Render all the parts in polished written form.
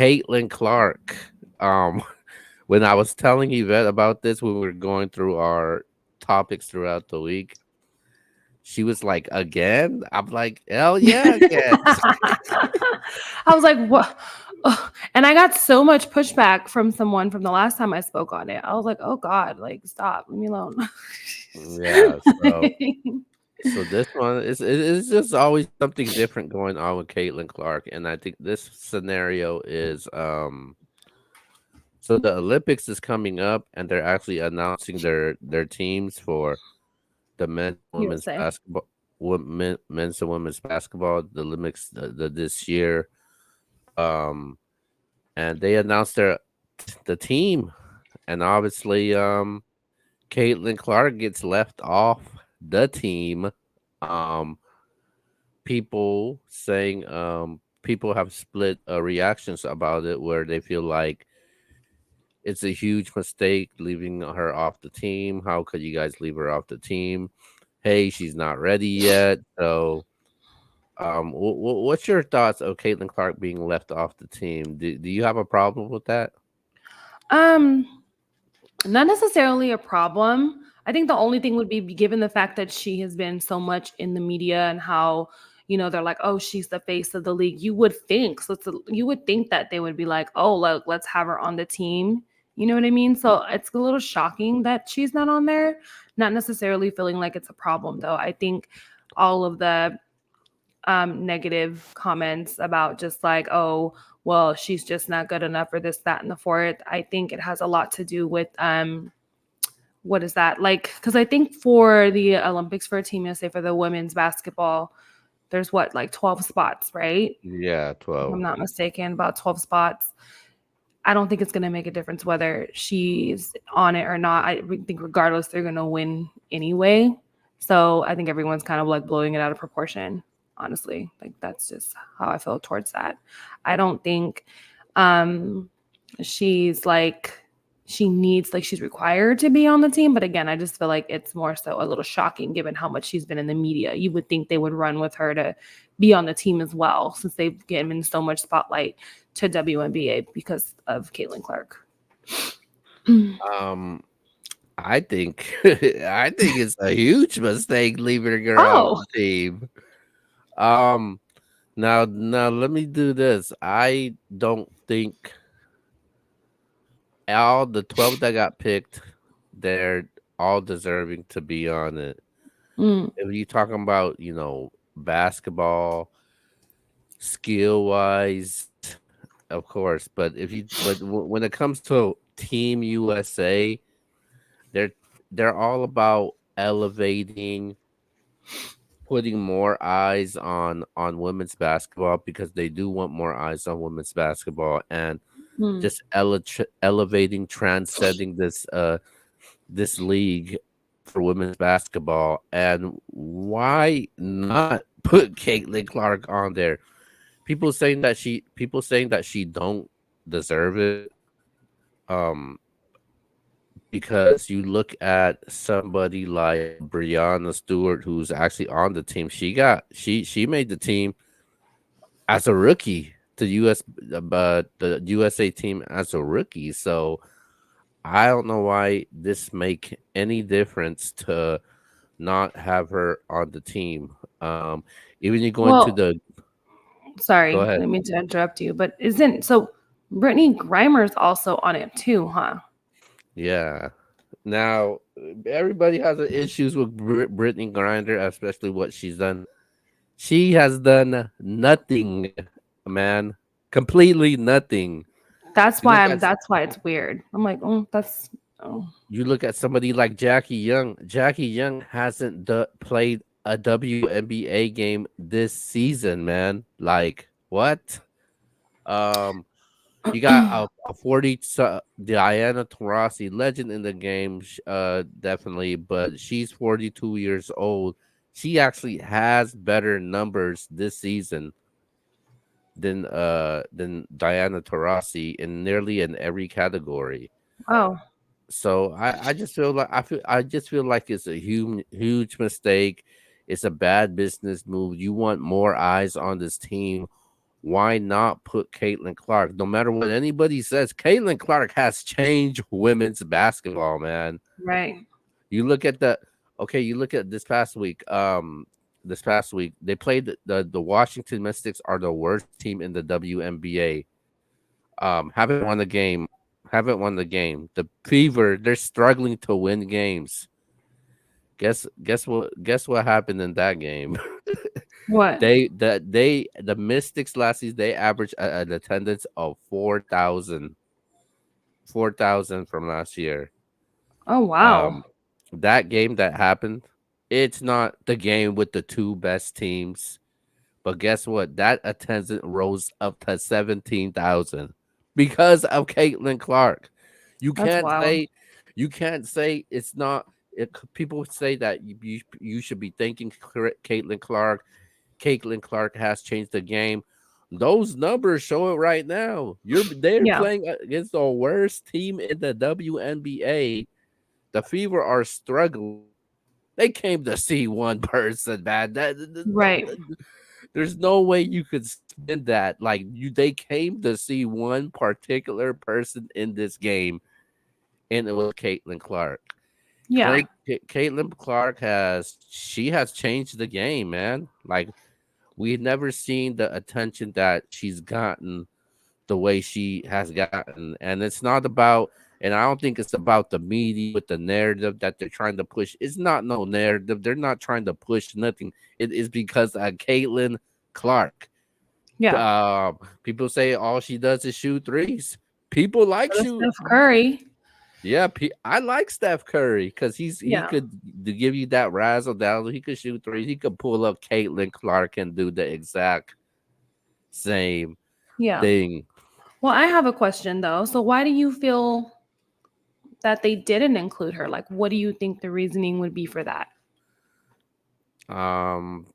Caitlin Clark. Um, when I was telling Yvette about this, when we were going through our topics throughout the week, she was like, "Again?" I'm like, "Hell yeah, again." I was like, what? Ugh. And I got so much pushback from someone from the last time I spoke on it. I was like, oh God, like stop, leave me alone. Yeah. So this one is just always something different going on with Caitlin Clark, and I think this scenario is so the Olympics is coming up, and they're actually announcing their teams for the men's and women's USA. basketball, men's and women's basketball, the Olympics this year. Um, and they announced the team, and obviously, Caitlin Clark gets left off the team. Um, people have split reactions about it, where they feel like it's a huge mistake leaving her off the team. How could you guys leave her off the team? Hey, she's not ready yet. So, what's your thoughts of Caitlin Clark being left off the team? Do you have a problem with that? Um, Not necessarily a problem. I think the only thing would be given the fact that she has been so much in the media and how, they're like, oh, she's the face of the league. You would think so. You would think that they would be like, oh, look, let's have her on the team. You know what I mean? So it's a little shocking that she's not on there. Not necessarily feeling like it's a problem though. I think all of the negative comments about just like, oh, well, she's just not good enough for this, that, and the fourth. I think it has a lot to do with what is that like? Because I think for the Olympics for Team USA for the women's basketball, there's what like 12 spots, right? Yeah, If 12. I'm not mistaken, about 12 spots. I don't think it's going to make a difference whether she's on it or not. I think regardless, they're going to win anyway. So I think everyone's kind of like blowing it out of proportion, honestly. Like that's just how I feel towards that. I don't think um she's like she needs like she's required to be on the team, but again, I just feel like it's more so a little shocking given how much she's been in the media. You would think they would run with her to be on the team as well since they've given so much spotlight to WNBA because of Caitlin Clark. Um, I think I think it's a huge mistake leaving her off Oh, the team. Um, now let me do this. I don't think all the 12 that got picked, they're all deserving to be on it. mm. If you talking about, basketball, skill wise, of course, when it comes to Team USA, they're they're all about elevating, putting more eyes on women's basketball, because they do want more eyes on women's basketball, and Mm. just elevating, transcending this league for women's basketball. And why not put Caitlin Clark on there? People saying that she don't deserve it. Um, because you look at somebody like Brianna Stewart, who's actually on the team. She made the team as a rookie to the USA team as a rookie. So I don't know why this make any difference to not have her on the team. Even you go into Well, the Go sorry, I ahead. didn't mean to interrupt you, but isn't so Brittany Grimer's also on it too, huh? Yeah. Now everybody has issues with Brittany Grinder, especially what she's done. She has done nothing, man. Completely nothing. That's You look why at it's weird. I'm like, oh, that's oh. you look at somebody like Jackie Young. Jackie Young hasn't played a WNBA game this season, man. Like what? Um, you got a 40 Diana Taurasi, legend in the game, definitely, but she's 42 years old. She actually has better numbers this season than Diana Taurasi in nearly in every category. Oh. So I just feel like it's a huge mistake. It's a bad business move. You want more eyes on this team, why not put Caitlin Clark? No matter what anybody says, Caitlin Clark has changed women's basketball, man. Right. You look at the okay, you look at this past week. This past week they played the Washington Mystics are the worst team in the WNBA. Haven't won the game. Haven't won the game. The Fever, they're struggling to win games. Guess what happened in that game? What? The Mystics last season they averaged an attendance of 4,000 from last year. Oh wow. Um, that game that happened, it's not the game with the two best teams, but guess what? That attendance rose up to 17,000 because of Caitlin Clark. You That's can't wild. say, you can't say it's not. People say that you should be thanking Caitlin Clark. Caitlin Clark has changed the game. Those numbers show it right now. They're Yeah. playing against the worst team in the WNBA. The Fever are struggling. They came to see one person, man. Right. There's no way you could spin that. Like they came to see one particular person in this game, and it was Caitlin Clark. Yeah. Caitlin Clark has changed the game, man. Like we've never seen the attention that she's gotten the way she has gotten. And it's not about, and I don't think it's about the media with the narrative that they're trying to push. It's not no narrative. They're not trying to push nothing. It is because of Caitlin Clark. Yeah. People say all she does is shoot threes. People like So that's shoot. Steph Curry. Yeah, I like Steph Curry because he Yeah. could give you that razzle dazzle. He could shoot threes. He could pull up Caitlin Clark and do the exact same Yeah. thing. Well, I have a question though. So why do you feel that they didn't include her? Like, what do you think the reasoning would be for that? Um,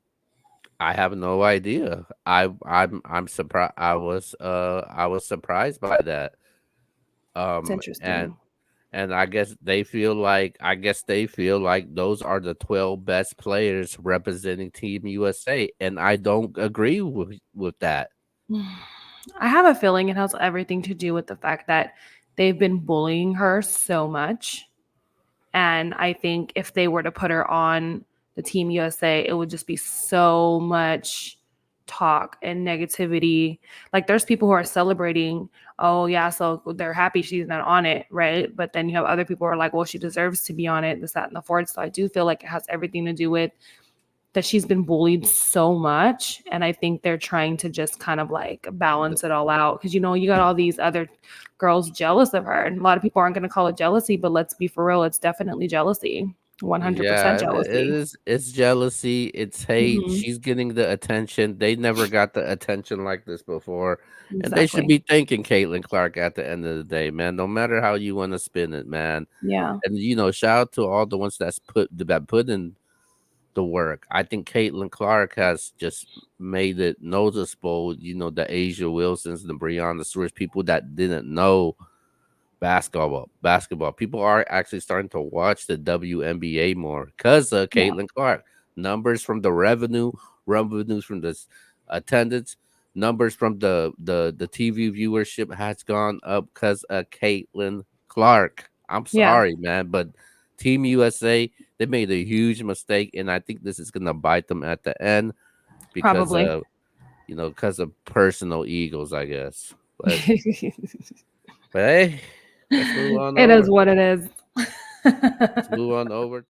I have no idea. I'm surprised. I was surprised by that. It's Um, and interesting. and I guess they feel like those are the 12 best players representing Team USA, and I don't agree with that. I have a feeling it has everything to do with the fact that they've been bullying her so much. And I think if they were to put her on the Team USA, it would just be so much talk and negativity. Like there's people who are celebrating, oh yeah, so they're happy she's not on it, right? But then you have other people who are like, well, she deserves to be on it, this, that, and the fourth. So I do feel like it has everything to do with that she's been bullied so much. And I think they're trying to just kind of like balance it all out. Cause you got all these other girls jealous of her. And a lot of people aren't going to call it jealousy, but let's be for real. It's definitely jealousy. 100% Yeah, it jealousy. is. It's jealousy. It's hate. Hmm. She's getting the attention. They never got the attention like this before, and they should Exactly. be thanking Caitlin Clark at the end of the day, man. No matter how you want to spin it, man. Yeah. And shout out to all the ones that put in the work. I think Caitlin Clark has just made it noticeable. The Asia Wilsons, the Breonna Stewarts, people that didn't know basketball. People are actually starting to watch the WNBA more because of Yeah. Caitlin Clark. Numbers from the revenues from the attendance, numbers from the TV viewership has gone up because of Caitlin Clark. I'm Yeah. sorry, man, but Team USA, they made a huge mistake, and I think this is gonna bite them at the end because Probably. of because of personal egos, I guess. But It hey, let's move on is over. what it is. Let's move on over